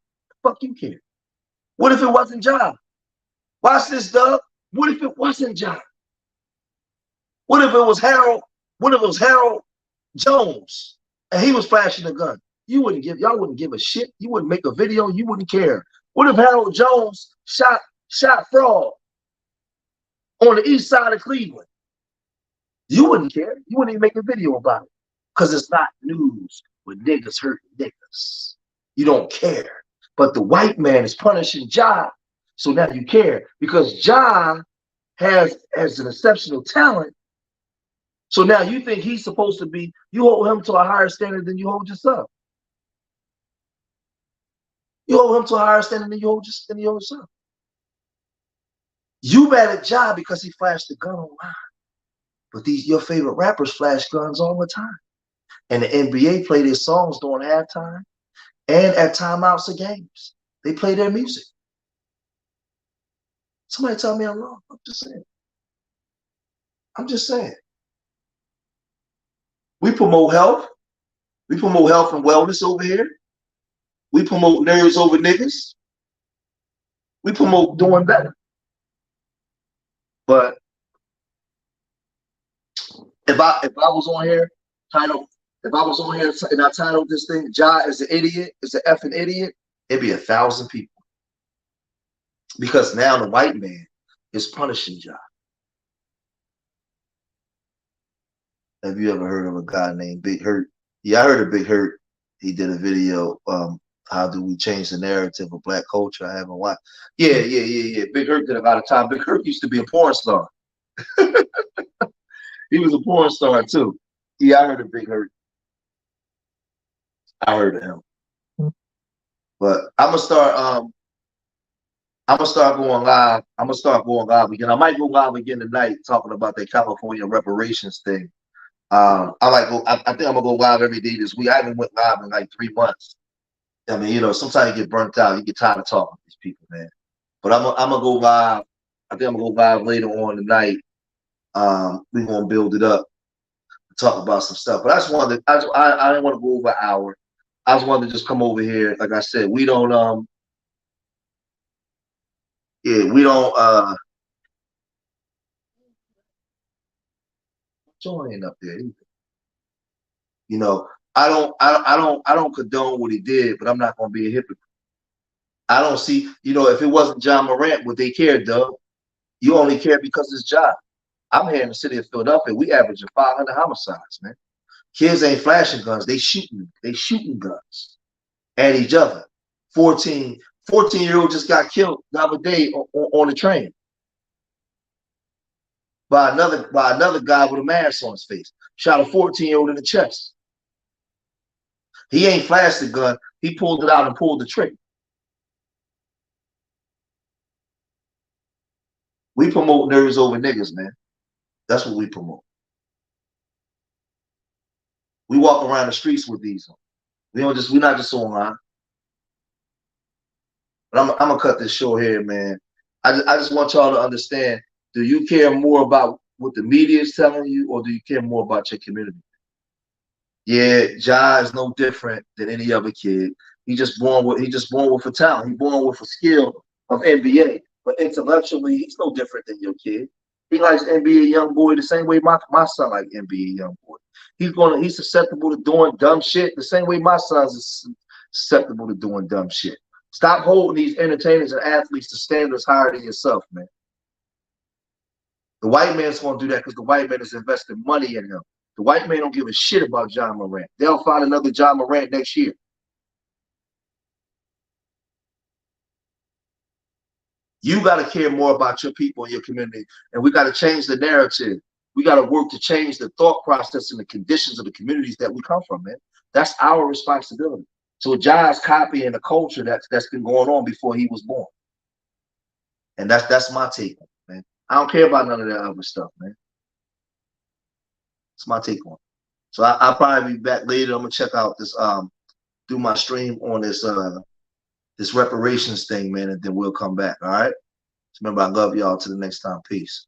Fuck you care. What if it wasn't Ja? Watch this, Doug. What if it wasn't Ja? What if it was Harold? What if it was Harold Jones and he was flashing a gun? Y'all wouldn't give a shit. You wouldn't make a video. You wouldn't care. What if Harold Jones shot Fraud on the east side of Cleveland? You wouldn't care. You wouldn't even make a video about it because it's not news when niggas hurt niggas. You don't care. But the white man is punishing Ja, so now you care because Ja has an exceptional talent. So now you think he's supposed to be, you hold him to a higher standard than you hold yourself. You hold him to a higher standard than you hold yourself. You mad at Ja because he flashed the gun online. But your favorite rappers flash guns all the time. And the NBA play their songs during halftime and at timeouts of games. They play their music. Somebody tell me I'm wrong. I'm just saying. I'm just saying. We promote health. We promote health and wellness over here. We promote nerds over niggas. We promote doing better. But if I was on here, if I was on here and I titled this thing, Ja is an idiot, is an effing idiot, it'd be 1,000 people. Because now the white man is punishing Ja. Have you ever heard of a guy named Big Hurt? Yeah, I heard of Big Hurt. He did a video, how do we change the narrative of black culture? I haven't watched. Yeah. Big Hurt did a lot of time. Big Hurt used to be a porn star. He was a porn star too. Yeah, I heard of Big Hurt. I heard of him. But I'm gonna start going live. I'm gonna start going live again. I might go live again tonight talking about the California reparations thing. I think I'm gonna go live every day this week. I haven't went live in like 3 months. I mean, sometimes you get burnt out. You get tired of talking to these people, man. But I'm gonna go live. I think I'm gonna go live later on tonight. We're gonna build it up, talk about some stuff. But I just wanted to, I didn't want to go over an hour. I just wanted to just come over here. Like I said, we don't yeah, we don't join up there either. You know, I don't condone what he did, but I'm not gonna be a hypocrite. I don't see, you know, if it wasn't Ja Morant, would they care, Doug? You only care because it's Ja. I'm here in the city of Philadelphia. We averaging 500 homicides, man. Kids ain't flashing guns. They shooting. They shooting guns at each other. 14-year-old just got killed the other day on the train by another guy with a mask on his face. Shot a 14-year-old in the chest. He ain't flashed the gun. He pulled it out and pulled the trigger. We promote nerds over niggas, man. That's what we promote. We walk around the streets with these on. We're not just online. But I'm gonna cut this short here, man. I just want y'all to understand. Do you care more about what the media is telling you, or do you care more about your community? Yeah, Ja is no different than any other kid. He just born with a talent. He born with a skill of NBA. But intellectually, he's no different than your kid. He likes NBA young boy the same way my son like NBA young boy. He's susceptible to doing dumb shit the same way my son's susceptible to doing dumb shit. Stop holding these entertainers and athletes to standards higher than yourself, man. The white man's gonna do that because the white man is investing money in him. The white man don't give a shit about Ja Morant. They'll find another Ja Morant next year. You got to care more about your people and your community, and we got to change the narrative. We got to work to change the thought process and the conditions of the communities that we come from, man. That's our responsibility. So Ja's copying the culture that's been going on before he was born, and that's my take on it, man. I don't care about none of that other stuff, man. It's my take on it. So I'll probably be back later. I'm gonna check out this do my stream on this reparations thing, man, and then we'll come back. All right. So remember, I love y'all. Till the next time. Peace.